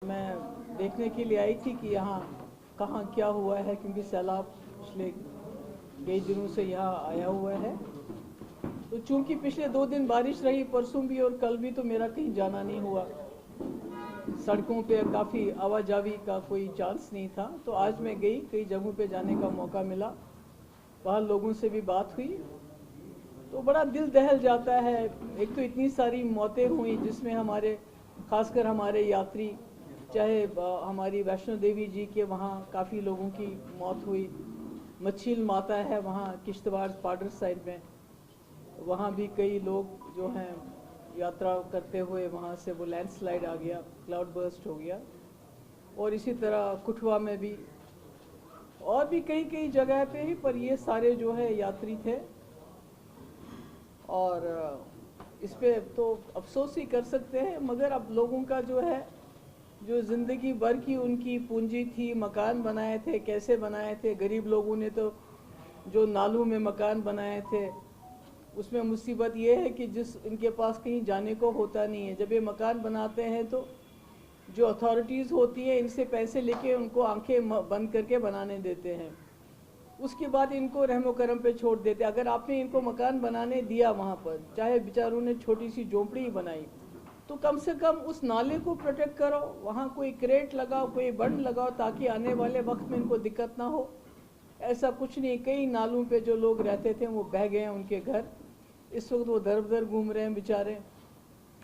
मैं देखने के लिए आई थी कि यहाँ कहाँ क्या हुआ है, क्योंकि सैलाब पिछले कई दिनों से यहाँ आया हुआ है। तो चूंकि पिछले 2 दिन बारिश रही, परसों भी और कल भी, तो मेरा कहीं जाना नहीं हुआ। सड़कों पे काफ़ी आवाजाही का कोई चांस नहीं था। तो आज मैं गई, कई जगहों पे जाने का मौका मिला, वहाँ लोगों से भी बात हुई तो बड़ा दिल दहल जाता है। एक तो इतनी सारी मौतें हुई जिसमें हमारे, खासकर हमारे यात्री, चाहे हमारी वैष्णो देवी जी के वहाँ काफ़ी लोगों की मौत हुई। मच्छील माता है वहाँ किश्तवाड़ पाडर साइड में, वहाँ भी कई लोग जो हैं यात्रा करते हुए वहाँ से वो लैंडस्लाइड आ गया, क्लाउड बर्स्ट हो गया। और इसी तरह कुठवा में भी, और भी कई कई जगह पे ही, पर ये सारे जो है यात्री थे। और इस पे तो अफसोस ही कर सकते हैं, मगर अब लोगों का जो है, जो ज़िंदगी भर की उनकी पूंजी थी, मकान बनाए थे, कैसे बनाए थे, गरीब लोगों ने तो जो नालों में मकान बनाए थे, उसमें मुसीबत ये है कि जिस इनके पास कहीं जाने को होता नहीं है, जब ये मकान बनाते हैं तो जो अथॉरिटीज़ होती हैं इनसे पैसे लेके उनको आंखें बंद करके बनाने देते हैं, उसके बाद इनको रहमो करम पे छोड़ देते। अगर आपने इनको मकान बनाने दिया वहाँ पर, चाहे बेचारों ने छोटी सी झोंपड़ी ही बनाई, तो कम से कम उस नाले को प्रोटेक्ट करो, वहाँ कोई क्रेट लगाओ, कोई बंड लगाओ, ताकि आने वाले वक्त में इनको दिक्कत ना हो। ऐसा कुछ नहीं, कई नालों पे जो लोग रहते थे वो बह गए हैं उनके घर, इस वक्त वो दर बदर घूम रहे हैं बेचारे।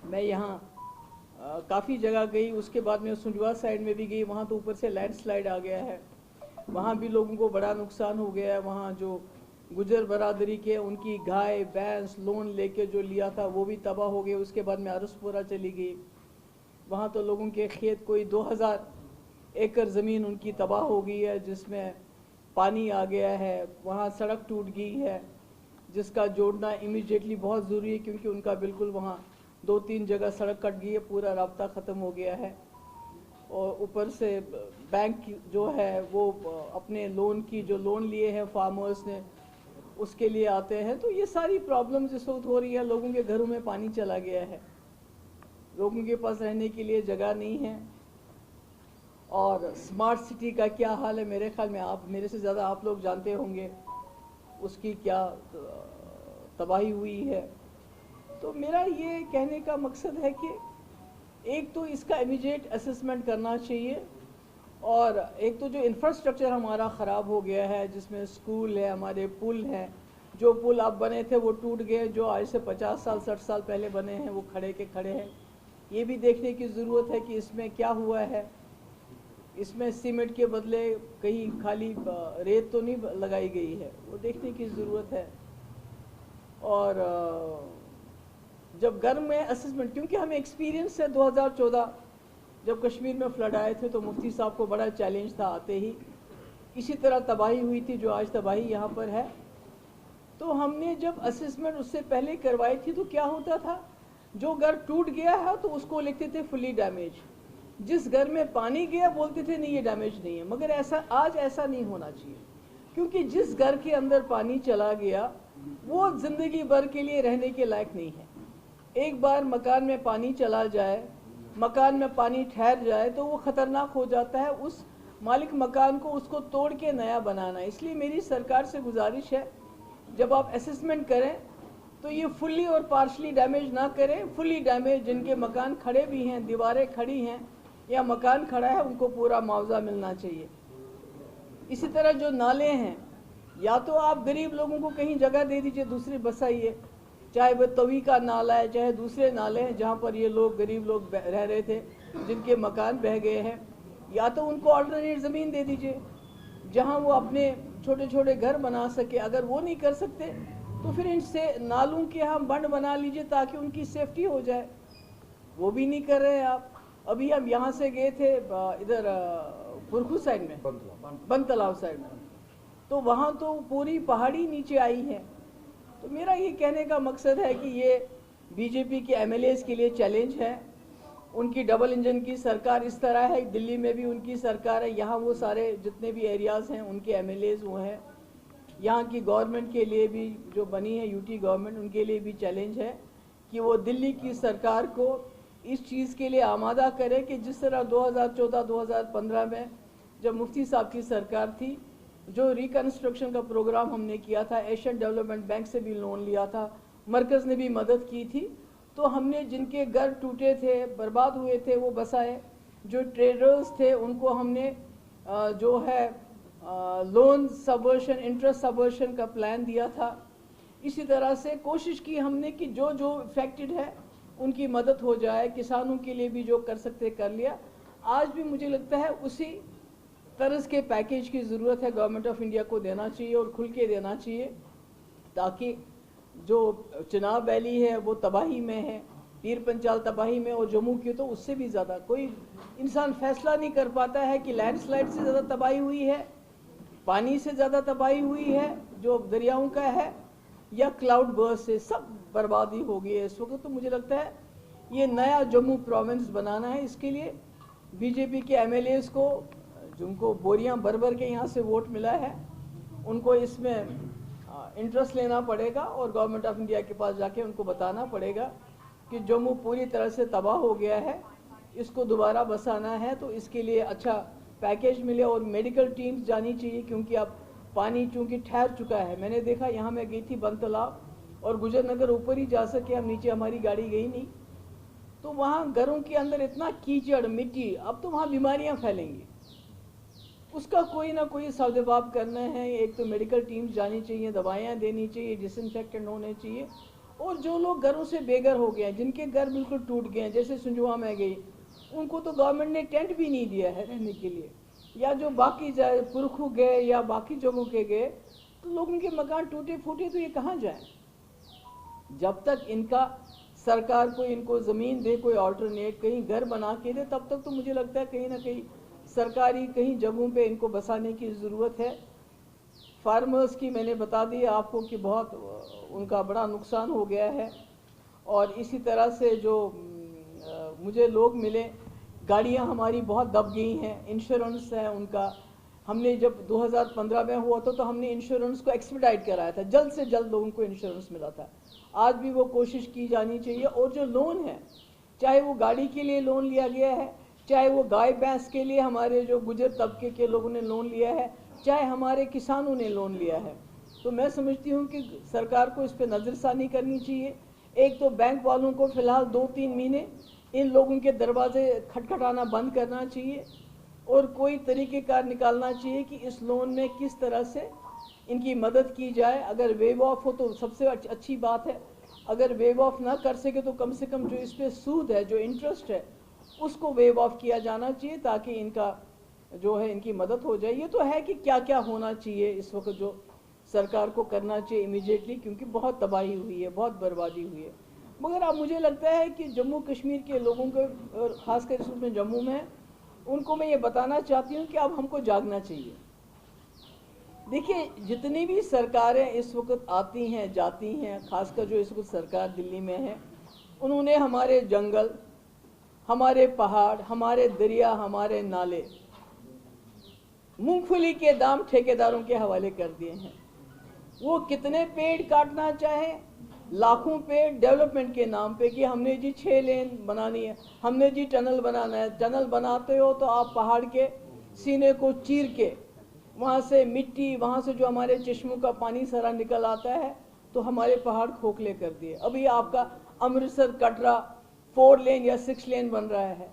मैं यहाँ काफ़ी जगह गई, उसके बाद में सुंजवा साइड में भी गई, वहाँ तो ऊपर से लैंडस्लाइड आ गया है, वहाँ भी लोगों को बड़ा नुकसान हो गया है। वहाँ जो गुजर बरादरी के, उनकी गाय भैंस लोन लेके जो लिया था वो भी तबाह हो गए। उसके बाद में अरसपुरा चली गई, वहाँ तो लोगों के खेत, कोई 2000 एकड़ ज़मीन उनकी तबाह हो गई है, जिसमें पानी आ गया है। वहाँ सड़क टूट गई है, जिसका जोड़ना इमीडिएटली बहुत ज़रूरी है, क्योंकि उनका बिल्कुल वहाँ 2-3 जगह सड़क कट गई है, पूरा रास्ता ख़त्म हो गया है। और ऊपर से बैंक जो है वो अपने लोन की, जो लोन लिए हैं फार्मर्स ने, उसके लिए आते हैं। तो ये सारी प्रॉब्लम्स इस वक्त हो रही है। लोगों के घरों में पानी चला गया है, लोगों के पास रहने के लिए जगह नहीं है। और स्मार्ट सिटी का क्या हाल है, मेरे ख्याल में आप मेरे से ज़्यादा आप लोग जानते होंगे उसकी क्या तबाही हुई है। तो मेरा ये कहने का मकसद है कि एक तो इसका इमीडिएट असेसमेंट करना चाहिए, और एक तो जो इंफ्रास्ट्रक्चर हमारा ख़राब हो गया है, जिसमें स्कूल है, हमारे पुल हैं, जो पुल अब बने थे वो टूट गए, जो आज से 50 साल 60 साल पहले बने हैं वो खड़े के खड़े हैं। ये भी देखने की ज़रूरत है कि इसमें क्या हुआ है। इसमें सीमेंट के बदले कहीं खाली रेत तो नहीं लगाई गई है, वो देखने की ज़रूरत है। और जब गर्म में असेसमेंट, क्योंकि हमें एक्सपीरियंस है 2014 जब कश्मीर में फ्लड आए थे, तो मुफ्ती साहब को बड़ा चैलेंज था, आते ही इसी तरह तबाही हुई थी जो आज तबाही यहाँ पर है। तो हमने जब असेसमेंट उससे पहले करवाई थी, तो क्या होता था, जो घर टूट गया है तो उसको लिखते थे फुली डैमेज, जिस घर में पानी गया बोलते थे नहीं ये डैमेज नहीं है। मगर ऐसा आज ऐसा नहीं होना चाहिए, क्योंकि जिस घर के अंदर पानी चला गया वो ज़िंदगी भर के लिए रहने के लायक नहीं है। एक बार मकान में पानी चला जाए, मकान में पानी ठहर जाए, तो वो ख़तरनाक हो जाता है उस मालिक मकान को, उसको तोड़ के नया बनाना। इसलिए मेरी सरकार से गुजारिश है, जब आप असेसमेंट करें तो ये फुल्ली और पार्शली डैमेज ना करें। फुल्ली डैमेज जिनके मकान खड़े भी हैं, दीवारें खड़ी हैं या मकान खड़ा है, उनको पूरा मुआवजा मिलना चाहिए। इसी तरह जो नाले हैं, या तो आप गरीब लोगों को कहीं जगह दे दीजिए, दूसरी बसाइए, चाहे वह तवी का नाला है, चाहे दूसरे नाले हैं जहाँ पर ये लोग गरीब लोग रह रहे थे, जिनके मकान बह गए हैं, या तो उनको ऑल्टरनेट ज़मीन दे दीजिए जहाँ वो अपने छोटे छोटे घर बना सके। अगर वो नहीं कर सकते तो फिर इनसे नालों के हम बंड बना लीजिए ताकि उनकी सेफ्टी हो जाए। वो भी नहीं कर रहे हैं आप। अभी हम यहाँ से गए थे इधर पुरखू साइड में, बंद तालाब साइड में, तो वहाँ तो पूरी पहाड़ी नीचे आई है। तो मेरा ये कहने का मकसद है कि ये बीजेपी के एमएलएस के लिए चैलेंज है। उनकी डबल इंजन की सरकार इस तरह है, दिल्ली में भी उनकी सरकार है, यहाँ वो सारे जितने भी एरियाज़ हैं उनके एमएलएस वो हैं। यहाँ की गवर्नमेंट के लिए भी जो बनी है यूटी गवर्नमेंट, उनके लिए भी चैलेंज है कि वो दिल्ली की सरकार को इस चीज़ के लिए आमादा करें कि जिस तरह 2014-2015 में जब मुफ्ती साहब की सरकार थी, जो रिकन्स्ट्रक्शन का प्रोग्राम हमने किया था, एशियन डेवलपमेंट बैंक से भी लोन लिया था, मरकज़ ने भी मदद की थी, तो हमने जिनके घर टूटे थे, बर्बाद हुए थे, वो बसाए। जो ट्रेडर्स थे उनको हमने जो है लोन सबवर्शन, इंटरेस्ट सबवर्शन का प्लान दिया था। इसी तरह से कोशिश की हमने कि जो जो इफेक्टेड है उनकी मदद हो जाए, किसानों के लिए भी जो कर सकते कर लिया। आज भी मुझे लगता है उसी तरह के पैकेज की ज़रूरत है, गवर्नमेंट ऑफ इंडिया को देना चाहिए और खुल के देना चाहिए, ताकि जो चिनाब वैली है वो तबाही में है, पीर पंचाल तबाही में, और जम्मू की तो उससे भी ज़्यादा। कोई इंसान फैसला नहीं कर पाता है कि लैंडस्लाइड से ज़्यादा तबाही हुई है, पानी से ज़्यादा तबाही हुई है जो दरियाओं का है, या क्लाउड बर्स्ट से सब बर्बादी हो गई है इस वक्त। तो मुझे लगता है ये नया जम्मू प्रोविंस बनाना है। इसके लिए बीजेपी के एमएलएस को, जिनको बोरियां भर भर के यहाँ से वोट मिला है, उनको इसमें इंटरेस्ट लेना पड़ेगा और गवर्नमेंट ऑफ इंडिया के पास जाके उनको बताना पड़ेगा कि जम्मू पूरी तरह से तबाह हो गया है, इसको दोबारा बसाना है, तो इसके लिए अच्छा पैकेज मिले और मेडिकल टीम्स जानी चाहिए, क्योंकि अब पानी चूंकि ठहर चुका है। मैंने देखा, यहाँ मैं गई थी बन तालाब और गुजर नगर ऊपर ही जा सके, हम नीचे हमारी गाड़ी गई नहीं, तो वहाँ घरों के अंदर इतना कीचड़ मिट्टी, अब तो वहाँ बीमारियाँ फैलेंगी। उसका कोई ना कोई सद्भाव करना है। एक तो मेडिकल टीम्स जानी चाहिए, दवाइयाँ देनी चाहिए, डिसइंफेक्टेंट होने चाहिए, और जो लोग घरों से बेघर हो गए हैं, जिनके घर बिल्कुल टूट गए हैं, जैसे संजुआ में गई, उनको तो गवर्नमेंट ने टेंट भी नहीं दिया है रहने के लिए, या जो बाकी पुरखू गए या बाकी जगहों के गए, तो लोगों के मकान टूटे फूटे, तो ये कहाँ जाए? जब तक इनका सरकार को इनको ज़मीन दे, कोई ऑल्टरनेट कहीं घर बना के दे, तब तक तो मुझे लगता है कहीं ना कहीं सरकारी कहीं जगहों पे इनको बसाने की ज़रूरत है। फार्मर्स की मैंने बता दी आपको कि बहुत उनका बड़ा नुकसान हो गया है। और इसी तरह से जो मुझे लोग मिले, गाड़ियां हमारी बहुत दब गई हैं, इंश्योरेंस है उनका, हमने जब 2015 में हुआ तो हमने इंश्योरेंस को एक्सपीडाइट कराया था, जल्द से जल्द लोगों को इंश्योरेंस मिला था। आज भी वो कोशिश की जानी चाहिए। और जो लोन है, चाहे वो गाड़ी के लिए लोन लिया गया है, चाहे वो गाय भैंस के लिए हमारे जो गुजर तबके के लोगों ने लोन लिया है, चाहे हमारे किसानों ने लोन लिया है, तो मैं समझती हूँ कि सरकार को इस पर नज़रसानी करनी चाहिए। एक तो बैंक वालों को फ़िलहाल 2-3 महीने इन लोगों के दरवाजे खटखटाना बंद करना चाहिए और कोई तरीक़ेकार निकालना चाहिए कि इस लोन में किस तरह से इनकी मदद की जाए। अगर वेव ऑफ हो तो सबसे अच्छी बात है, अगर वेव ऑफ ना कर सके तो कम से कम जो इस पर सूद है, जो इंटरेस्ट है, उसको वेव ऑफ किया जाना चाहिए, ताकि इनका जो है इनकी मदद हो जाए। ये तो है कि क्या क्या होना चाहिए इस वक्त, जो सरकार को करना चाहिए इमीडिएटली, क्योंकि बहुत तबाही हुई है, बहुत बर्बादी हुई है। मगर अब मुझे लगता है कि जम्मू कश्मीर के लोगों को, और ख़ासकर इसमें जम्मू में, उनको मैं ये बताना चाहती हूँ कि अब हमको जागना चाहिए। देखिए, जितनी भी सरकारें इस वक्त आती हैं जाती हैं, खासकर जो इस वक्त सरकार दिल्ली में है, उन्होंने हमारे जंगल, हमारे पहाड़, हमारे दरिया, हमारे नाले, मूंगफली के दाम ठेकेदारों के हवाले कर दिए हैं। वो कितने पेड़ काटना चाहे, लाखों पेड़ डेवलपमेंट के नाम पे, कि हमने जी 6 लेन बनानी है, हमने जी टनल बनाना है। टनल बनाते हो तो आप पहाड़ के सीने को चीर के वहाँ से मिट्टी, वहाँ से जो हमारे चश्मों का पानी सारा निकल आता है, तो हमारे पहाड़ खोखले कर दिए। अभी आपका अमृतसर कटरा 4 लेन या 6 लेन बन रहा है।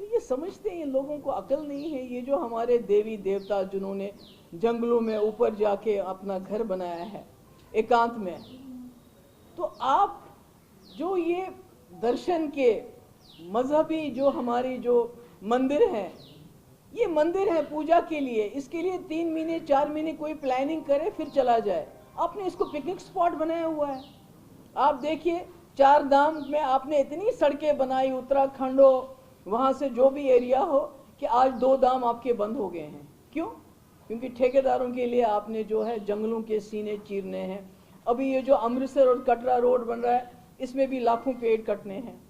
तो ये समझते हैं, लोगों को अकल नहीं है। ये जो हमारे देवी देवता जिन्होंने जंगलों में ऊपर जाके अपना घर बनाया है एकांत में, तो आप जो ये दर्शन के मजहबी जो हमारी जो मंदिर हैं, ये मंदिर है पूजा के लिए, इसके लिए 3 महीने 4 महीने कोई प्लानिंग करे फिर चला जाए। आपने इसको पिकनिक स्पॉट बनाया हुआ है। आप देखिए, 4 धाम में आपने इतनी सड़कें बनाई, उत्तराखंड हो, वहाँ से जो भी एरिया हो, कि आज 2 धाम आपके बंद हो गए हैं। क्यों? क्योंकि ठेकेदारों के लिए आपने जो है जंगलों के सीने चीरने हैं। अभी ये जो अमृतसर और कटरा रोड बन रहा है, इसमें भी लाखों पेड़ कटने हैं।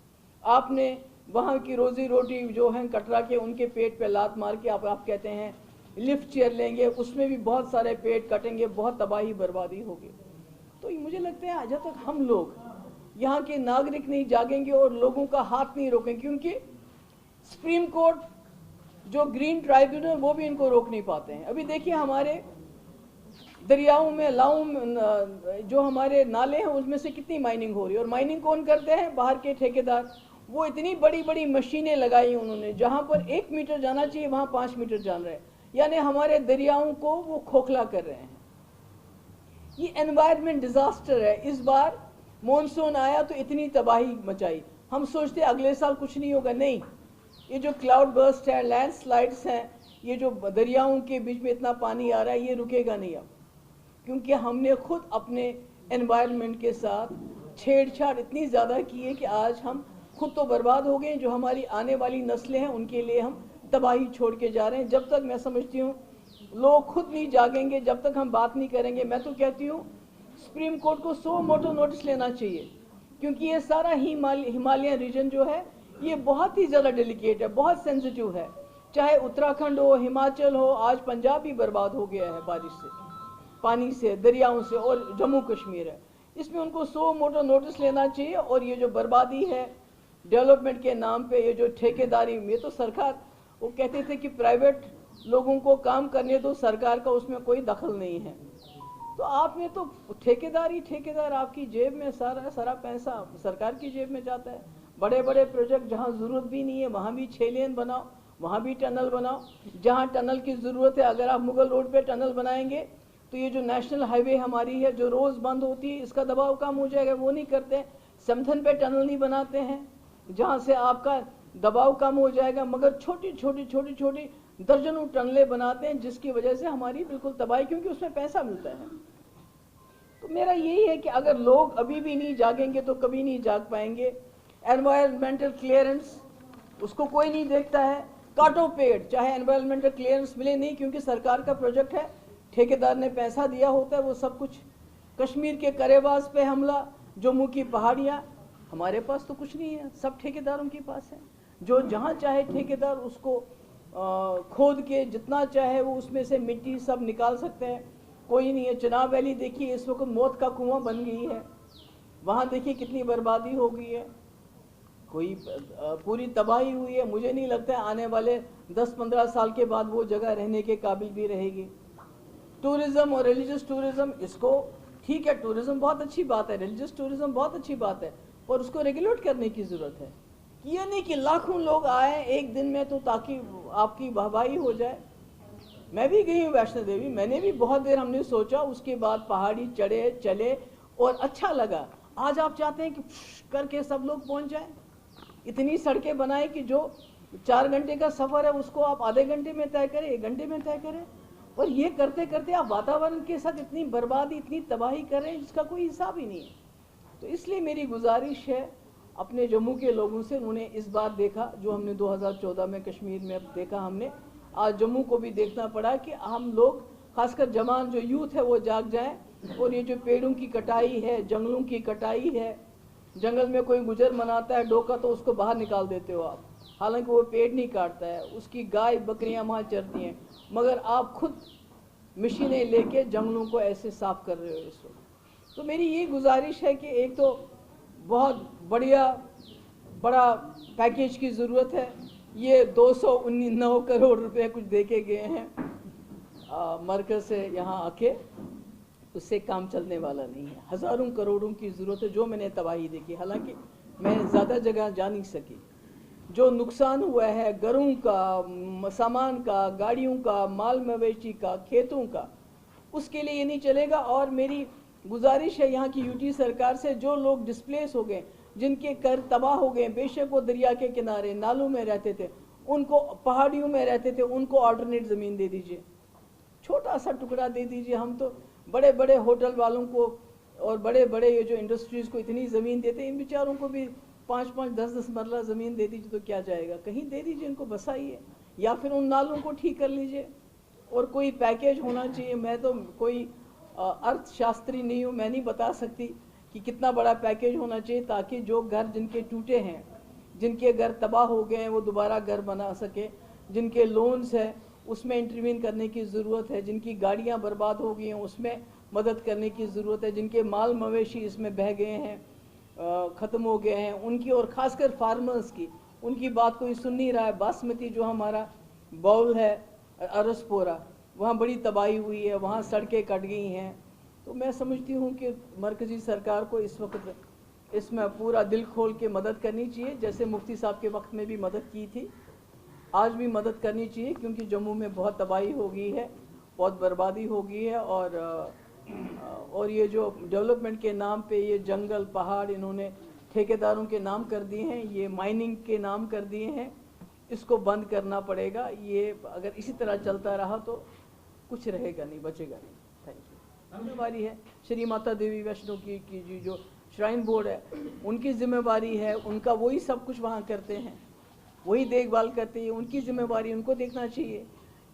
आपने वहाँ की रोजी रोटी जो है कटरा के, उनके पेट पे लात मार के आप कहते हैं लिफ्ट चेयर लेंगे, उसमें भी बहुत सारे पेड़ कटेंगे, बहुत तबाही बर्बादी होगी। तो मुझे लगता है जब तक हम लोग यहाँ के नागरिक नहीं जागेंगे और लोगों का हाथ नहीं रोकेंगे, क्योंकि सुप्रीम कोर्ट जो ग्रीन ट्राइब्यूनल वो भी इनको रोक नहीं पाते हैं। अभी देखिए हमारे दरियाओं में जो हमारे नाले हैं उसमें से कितनी माइनिंग हो रही है, और माइनिंग कौन करते हैं? बाहर के ठेकेदार। वो इतनी बड़ी बड़ी मशीनें लगाई उन्होंने, जहां पर 1 मीटर जाना चाहिए वहां 5 मीटर जान रहे हैं, यानी हमारे दरियाओं को वो खोखला कर रहे हैं। ये एनवायरमेंट डिजास्टर है। इस बार मॉनसून आया तो इतनी तबाही मचाई, हम सोचते अगले साल कुछ नहीं होगा, नहीं। ये जो क्लाउड बर्स्ट है, लैंडस्लाइड्स हैं, ये जो दरियाओं के बीच में इतना पानी आ रहा है, ये रुकेगा नहीं अब, क्योंकि हमने खुद अपने एनवायरनमेंट के साथ छेड़छाड़ इतनी ज़्यादा की है कि आज हम खुद तो बर्बाद हो गए, जो हमारी आने वाली नस्लें हैं उनके लिए हम तबाही छोड़ के जा रहे हैं। जब तक मैं समझती हूँ लोग खुद नहीं जागेंगे, जब तक हम बात नहीं करेंगे। मैं तो कहती हूँ सुप्रीम कोर्ट को 100 मोटो नोटिस लेना चाहिए, क्योंकि ये सारा हिमालयन रीजन जो है ये बहुत ही ज़्यादा डेलिकेट है, बहुत सेंसिटिव है। चाहे उत्तराखंड हो, हिमाचल हो, आज पंजाब भी बर्बाद हो गया है बारिश से, पानी से, दरियाओं से, और जम्मू कश्मीर है। इसमें उनको 100 मोटो नोटिस लेना चाहिए। और ये जो बर्बादी है डेवलपमेंट के नाम पे, ये जो ठेकेदारी, ये तो सरकार, वो कहते थे कि प्राइवेट लोगों को काम करने दो, सरकार का उसमें कोई दखल नहीं है। तो आप में तो ठेकेदार, आपकी जेब में सारा पैसा सरकार की जेब में जाता है। बड़े बड़े प्रोजेक्ट जहाँ ज़रूरत भी नहीं है वहाँ भी 6 लेन बनाओ, वहाँ भी टनल बनाओ। जहाँ टनल की ज़रूरत है, अगर आप मुगल रोड पे टनल बनाएंगे तो ये जो नेशनल हाईवे हमारी है जो रोज़ बंद होती है, इसका दबाव कम हो जाएगा, वो नहीं करते। समथन पे टनल नहीं बनाते हैं जहाँ से आपका दबाव कम हो जाएगा, मगर छोटी दर्जनों टनलें बनाते हैं, जिसकी वजह से हमारी बिल्कुल तबाही, क्योंकि उसमें पैसा मिलता है। तो मेरा यही है कि अगर लोग अभी भी नहीं जागेंगे तो कभी नहीं जाग पाएंगे। एनवायरमेंटल क्लियरेंस, उसको कोई नहीं देखता है। काटो पेड़, चाहे एनवायरमेंटल क्लियरेंस मिले नहीं, क्योंकि सरकार का प्रोजेक्ट है, ठेकेदार ने पैसा दिया होता है, वो सब कुछ। कश्मीर के करेवास पे हमला, जम्मू की पहाड़ियाँ, हमारे पास तो कुछ नहीं है, सब ठेकेदारों के पास है। जो जहाँ चाहे ठेकेदार उसको खोद के जितना चाहे वो उसमें से मिट्टी सब निकाल सकते हैं, कोई नहीं है। चुनाव वैली देखिए, इस वक्त मौत का कुआं बन गई है, वहाँ देखिए कितनी बर्बादी हो गई है, कोई पूरी तबाही हुई है। मुझे नहीं लगता है आने वाले 10-15 साल के बाद वो जगह रहने के काबिल भी रहेगी। टूरिज्म और रिलीजियस टूरिज्म, इसको ठीक है, टूरिज्म बहुत अच्छी बात है, रिलीजियस टूरिज्म बहुत अच्छी बात है, पर उसको रेगुलेट करने की ज़रूरत है। ये नहीं कि लाखों लोग आए एक दिन में तो ताकि आपकी वाहवाही हो जाए। मैं भी गई हूँ वैष्णो देवी, मैंने भी बहुत देर हमने सोचा, उसके बाद पहाड़ी चढ़े चले और अच्छा लगा। आज आप चाहते हैं कि करके सब लोग पहुँच जाए, इतनी सड़कें बनाए कि जो 4 घंटे का सफ़र है उसको आप आधे घंटे में तय करें, 1 घंटे में तय करें। और ये करते करते आप वातावरण के साथ इतनी बर्बादी, इतनी तबाही कर रहे हैं जिसका कोई हिसाब ही नहीं है। तो इसलिए मेरी गुजारिश है अपने जम्मू के लोगों से, उन्होंने इस बार देखा जो हमने 2014 में कश्मीर में देखा, हमने आज जम्मू को भी देखना पड़ा कि हम लोग, खासकर जवान जो यूथ है वो जाग जाएं। और ये जो पेड़ों की कटाई है, जंगलों की कटाई है, जंगल में कोई गुजर मनाता है डोका तो उसको बाहर निकाल देते हो आप, हालांकि वो पेड़ नहीं काटता है, उसकी गाय बकरियां वहाँ चरती हैं, मगर आप खुद मशीनें लेके जंगलों को ऐसे साफ कर रहे हो इस वक्त। तो मेरी ये गुजारिश है कि एक तो बहुत बड़ा पैकेज की ज़रूरत है। ये 209 करोड़ रुपए कुछ देके गए हैं मरकज़ से यहाँ आके, उससे काम चलने वाला नहीं है। हज़ारों करोड़ों की ज़रूरत है। जो मैंने तबाही देखी, हालांकि मैं ज़्यादा जगह जा नहीं सकी, जो नुकसान हुआ है घरों का, सामान का, गाड़ियों का, माल मवेशी का, खेतों का, उसके लिए ये नहीं चलेगा। और मेरी गुजारिश है यहाँ की यूटी सरकार से, जो लोग डिस्प्लेस हो गए, जिनके घर तबाह हो गए, बेशक वो दरिया के किनारे नालों में रहते थे, उनको पहाड़ियों में रहते थे, उनको अल्टरनेट ज़मीन दे दीजिए, छोटा सा टुकड़ा दे दीजिए। हम तो बड़े बड़े होटल वालों को और बड़े बड़े ये जो इंडस्ट्रीज़ को इतनी ज़मीन देते हैं, इन बेचारों को भी 5-5, 10-10 मरला ज़मीन दे दीजिए तो क्या जाएगा, कहीं दे दीजिए, इनको बसाइए, या फिर उन नालों को ठीक कर लीजिए। और कोई पैकेज होना चाहिए। मैं तो कोई अर्थशास्त्री नहीं हूँ, मैं नहीं बता सकती कि कितना बड़ा पैकेज होना चाहिए ताकि जो घर जिनके टूटे हैं, जिनके घर तबाह हो गए हैं, वो दोबारा घर बना सके। जिनके लोन्स हैं उसमें इंटरवीन करने की ज़रूरत है, जिनकी गाड़ियाँ बर्बाद हो गई हैं उसमें मदद करने की ज़रूरत है, जिनके माल मवेशी इसमें बह गए हैं, ख़त्म हो गए हैं उनकी, और ख़ासकर फार्मर्स की, उनकी बात कोई सुन नहीं रहा है। बासमती जो हमारा बाउल है अरसपोरा, वहाँ बड़ी तबाही हुई है, वहाँ सड़कें कट गई हैं। तो मैं समझती हूँ कि मरकज़ी सरकार को इस वक्त इसमें पूरा दिल खोल के मदद करनी चाहिए, जैसे मुफ्ती साहब के वक्त में भी मदद की थी, आज भी मदद करनी चाहिए, क्योंकि जम्मू में बहुत तबाही हो गई है, बहुत बर्बादी हो गई है। और ये जो डेवलपमेंट के नाम पे ये जंगल पहाड़ इन्होंने ठेकेदारों के नाम कर दिए हैं, ये माइनिंग के नाम कर दिए हैं, इसको बंद करना पड़ेगा। ये अगर इसी तरह चलता रहा तो कुछ रहेगा नहीं, बचेगा नहीं। Thank you. जिम्मेवारी है श्री माता देवी वैष्णो की जो श्राइन बोर्ड है, उनकी जिम्मेवारी है, उनका वही सब कुछ वहाँ करते हैं, वही देखभाल करते हैं, उनकी जिम्मेवारी, उनको देखना चाहिए।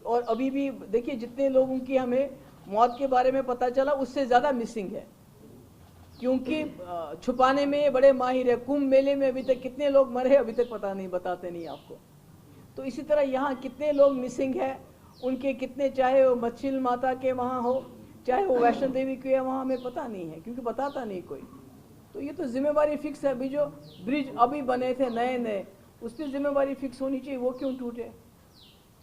और अभी भी देखिए जितने लोगों की हमें मौत के बारे में पता चला उससे ज़्यादा मिसिंग है, क्योंकि छुपाने में बड़े माहिर है। कुंभ मेले में अभी तक कितने लोग मरे अभी तक पता नहीं, बताते नहीं आपको। तो इसी तरह यहाँ कितने लोग मिसिंग है, उनके कितने, चाहे वो मच्छिल माता के वहाँ हो, चाहे वो वैष्णो देवी के वहाँ, हमें पता नहीं है, क्योंकि बताता नहीं कोई। तो ये तो जिम्मेवारी फिक्स है। अभी जो ब्रिज अभी बने थे नए नए, उस पर जिम्मेवारी फिक्स होनी चाहिए, वो क्यों टूटे?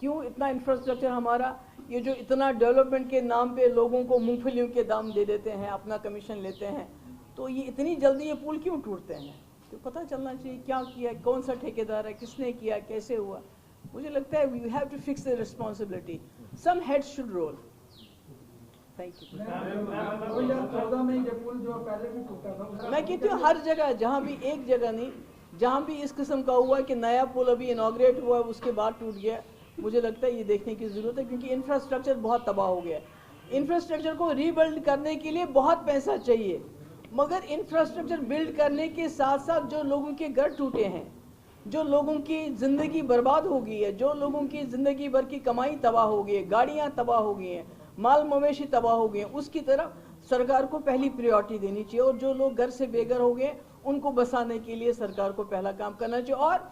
क्यों इतना इंफ्रास्ट्रक्चर हमारा, ये जो इतना डेवलपमेंट के नाम पे लोगों को मूंगफलियों के दाम दे देते हैं, अपना कमीशन लेते हैं, तो ये इतनी जल्दी ये पुल क्यों टूटते हैं? तो पता चलना चाहिए क्या किया, कौन सा ठेकेदार है, किसने किया, कैसे हुआ। मुझे लगता है we have to fix the responsibility, some heads should roll. Thank you. मैं कहती हूँ हर जगह, जहाँ भी, एक जगह नहीं, जहाँ भी इस किस्म का हुआ कि नया पुल अभी इनॉग्रेट हुआ उसके बाद टूट गया, मुझे लगता है ये देखने की ज़रूरत है, क्योंकि इंफ्रास्ट्रक्चर बहुत तबाह हो गया है। इंफ्रास्ट्रक्चर को रीबिल्ड करने के लिए बहुत पैसा चाहिए, मगर इंफ्रास्ट्रक्चर बिल्ड करने के साथ साथ जो लोगों के घर टूटे हैं, जो लोगों की ज़िंदगी बर्बाद हो गई है, जो लोगों की ज़िंदगी भर की कमाई तबाह हो गई है, गाड़ियाँ तबाह हो गई हैं, माल मवेशी तबाह हो गए हैं, उसकी तरफ सरकार को पहली प्रायोरिटी देनी चाहिए। और जो लोग घर से बेघर हो गए उनको बसाने के लिए सरकार को पहला काम करना चाहिए। और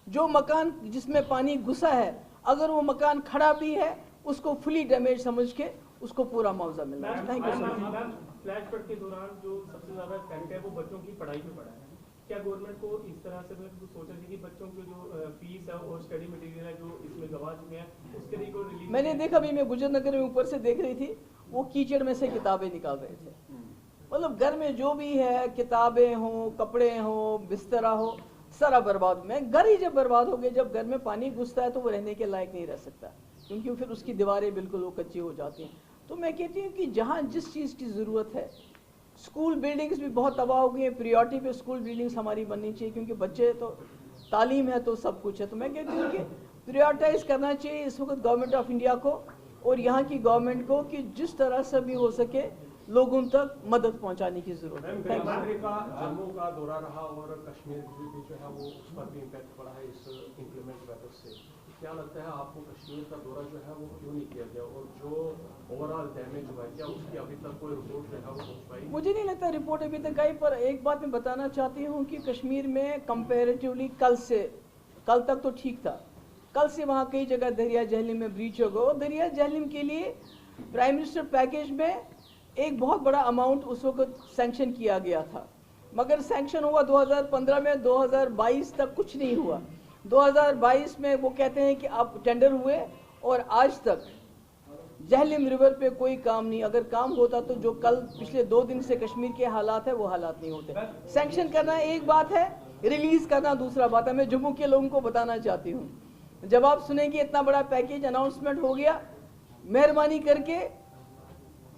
जो मकान जिसमें पानी घुसा है, अगर वो मकान खड़ा भी है, उसको फुली डैमेज समझ के उसको पूरा मुआवजा मिलना चाहिए। Thank you so much. Flash flood के दौरान जो सबसे ज्यादा इफेक्ट है वो बच्चों की पढ़ाई पे पड़ा है। क्या गवर्नमेंट को इस तरह से सोचना चाहिए कि बच्चों की जो फीस है और स्टडी मटेरियल है जो इसमें गवा चुके हैं, उसके लिए कोई रिलीफ? मैंने देखा, अभी मैं गुजर नगर में ऊपर से देख रही थी, वो कीचड़ में से किताबें निकाल रहे थे। मतलब घर में जो भी है, किताबें हो, कपड़े हो, बिस्तरा हो, सारा बर्बाद। में घर ही जब बर्बाद हो गए, जब घर में पानी घुसता है तो वो रहने के लायक नहीं रह सकता, क्योंकि फिर उसकी दीवारें बिल्कुल वो कच्ची हो जाती हैं। तो मैं कहती हूँ कि जहाँ जिस चीज़ की ज़रूरत है, स्कूल बिल्डिंग्स भी बहुत तबाह हो गई हैं, प्रियोरिटी पे स्कूल बिल्डिंग्स हमारी बननी चाहिए, क्योंकि बच्चे तो, तालीम है तो सब कुछ है। तो मैं कहती हूँ कि प्रायोरिटाइज करना चाहिए इस वक्त गवर्नमेंट ऑफ इंडिया को और यहाँ की गवर्नमेंट को, कि जिस तरह से भी हो सके लोगों तक मदद पहुँचाने की ज़रूरत है। जम्मू का दौरा रहा और कश्मीर भी जो है वो उस पर भी इम्पैक्ट पड़ा है इस इंक्रीमेंट वेदर से। क्या लगता है आपको कश्मीर का दौरा जो है वो क्यों नहीं किया गया, और जो ओवरऑल डैमेज हुआ है क्या उसकी अभी तक कोई रिपोर्ट जो है वो पहुंच पाई? मुझे नहीं लगता रिपोर्ट अभी तक आई, पर एक बात मैं बताना चाहती हूँ कि कश्मीर में कंपैरेटिवली कल तक तो ठीक था। कल से वहाँ कई जगह दरिया जहलीम में ब्रीच हो गया, और दरिया जहलीम के लिए प्राइम मिनिस्टर पैकेज में एक बहुत बड़ा अमाउंट उस वक्त सैंक्शन किया गया था, मगर सैंक्शन हुआ 2015 में, 2022 तक कुछ नहीं हुआ। 2022 में वो कहते हैं कि अब टेंडर हुए, और आज तक जहलीम रिवर पे कोई काम नहीं। अगर काम होता तो जो कल पिछले 2 दिन से कश्मीर के हालात है वो हालात नहीं होते। सैंक्शन करना एक बात है, रिलीज करना दूसरा बात है। मैं जम्मू के लोगों को बताना चाहती हूँ, जब आप सुनेंगे इतना बड़ा पैकेज अनाउंसमेंट हो गया, मेहरबानी करके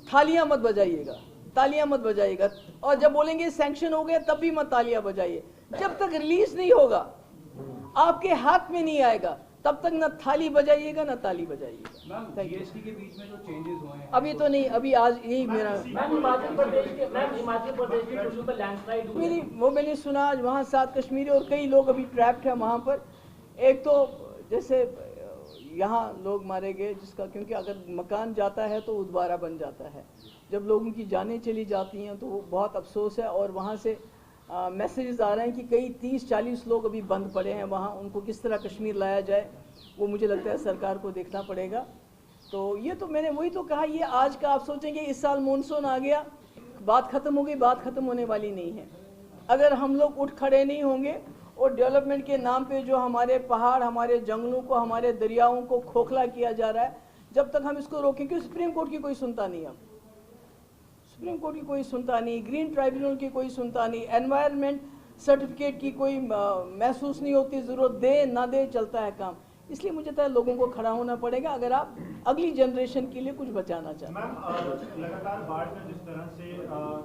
थालियां मत बजाइएगा, तालियां मत बजाइएगा, और जब बोलेंगे सैंक्शन हो गया तब भी मत तालियां बजाइए। जब तक रिलीज नहीं होगा, आपके हाथ में नहीं आएगा, तब तक न थाली बजाइएगा न ताली बजाइएगा। जीएसटी के बीच में जो चेंजेस हुए हैं अभी तो नहीं, अभी आज यही मेरा हिमाचल प्रदेश के कुल्लू में लैंडस्लाइड हुई है। वो मैंने सुना आज वहाँ 7 कश्मीरी और कई लोग अभी ट्रैप्ड है वहाँ पर। एक तो जैसे यहाँ लोग मारे गए जिसका, क्योंकि अगर मकान जाता है तो वो दोबारा बन जाता है, जब लोगों की जानें चली जाती हैं तो वो बहुत अफसोस है। और वहाँ से मैसेजेस आ रहे हैं कि कई 30-40 लोग अभी बंद पड़े हैं वहाँ, उनको किस तरह कश्मीर लाया जाए वो मुझे लगता है सरकार को देखना पड़ेगा। तो ये तो मैंने वही तो कहा, ये आज का आप सोचेंगे इस साल मानसून आ गया, बात ख़त्म हो गई, बात ख़त्म होने वाली नहीं है। अगर हम लोग उठ खड़े नहीं होंगे और डेवलपमेंट के नाम पे जो हमारे पहाड़, हमारे जंगलों को, हमारे दरियाओं को खोखला किया जा रहा है, जब तक हम इसको रोकें, क्योंकि सुप्रीम कोर्ट की कोई सुनता नहीं, अब सुप्रीम कोर्ट की कोई सुनता नहीं, ग्रीन ट्राइब्यूनल की कोई सुनता नहीं, एनवायरनमेंट सर्टिफिकेट की कोई महसूस नहीं होती, ज़रूरत दे ना दे चलता है काम। इसलिए मुझे लगता है लोगों को खड़ा होना पड़ेगा अगर आप अगली जनरेशन के लिए कुछ बचाना चाहते हैं। मैम, लगातार बाढ़ में जिस तरह से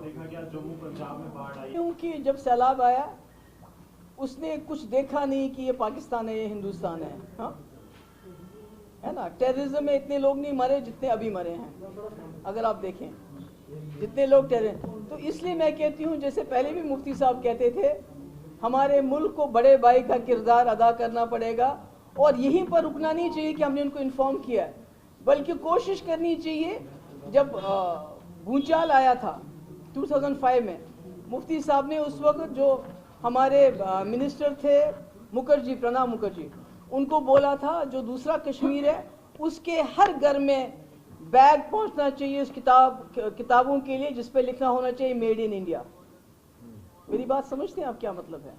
देखा गया, जम्मू पंजाब में बाढ़ आई, क्योंकि जब सैलाब आया उसने कुछ देखा नहीं कि ये पाकिस्तान है, ये हिंदुस्तान है, हाँ है ना। टेररिज्म में इतने लोग नहीं मरे जितने अभी मरे हैं, अगर आप देखें जितने लोग तो इसलिए मैं कहती हूँ, जैसे पहले भी मुफ्ती साहब कहते थे, हमारे मुल्क को बड़े भाई का किरदार अदा करना पड़ेगा और यहीं पर रुकना नहीं चाहिए कि हमने उनको इन्फॉर्म किया है, बल्कि कोशिश करनी चाहिए। जब भूचाल आया था 2005 में, मुफ्ती साहब ने उस वक्त जो हमारे मिनिस्टर थे मुखर्जी, प्रणब मुखर्जी, उनको बोला था जो दूसरा कश्मीर है उसके हर घर में बैग पहुंचना चाहिए उस किताबों के लिए जिस पे लिखा होना चाहिए मेड इन इंडिया। मेरी बात समझते हैं आप, क्या मतलब है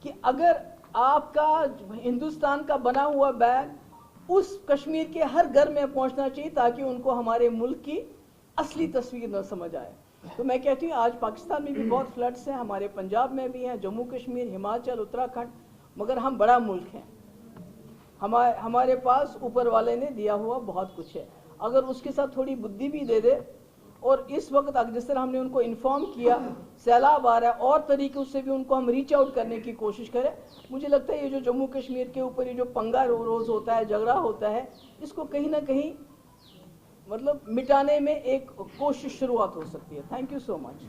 कि अगर आपका हिंदुस्तान का बना हुआ बैग उस कश्मीर के हर घर में पहुंचना चाहिए ताकि उनको हमारे मुल्क की असली तस्वीर न समझ आए। तो मैं कहती हूँ आज पाकिस्तान में भी बहुत फ्लड्स हैं, हमारे पंजाब में भी हैं, जम्मू कश्मीर, हिमाचल, उत्तराखंड, मगर हम बड़ा मुल्क हैं, हमारे पास ऊपर वाले ने दिया हुआ बहुत कुछ है। अगर उसके साथ थोड़ी बुद्धि भी दे दे और इस वक्त जिस तरह हमने उनको इन्फॉर्म किया सैलाब आ रहा है और तरीके से भी उनको हम रीच आउट करने की कोशिश करें, मुझे लगता है ये जो जम्मू कश्मीर के ऊपर ये जो पंगा रोज़ होता है, झगड़ा होता है, इसको कहीं ना कहीं मतलब मिटाने में एक कोशिश शुरुआत हो सकती है। Thank you so much.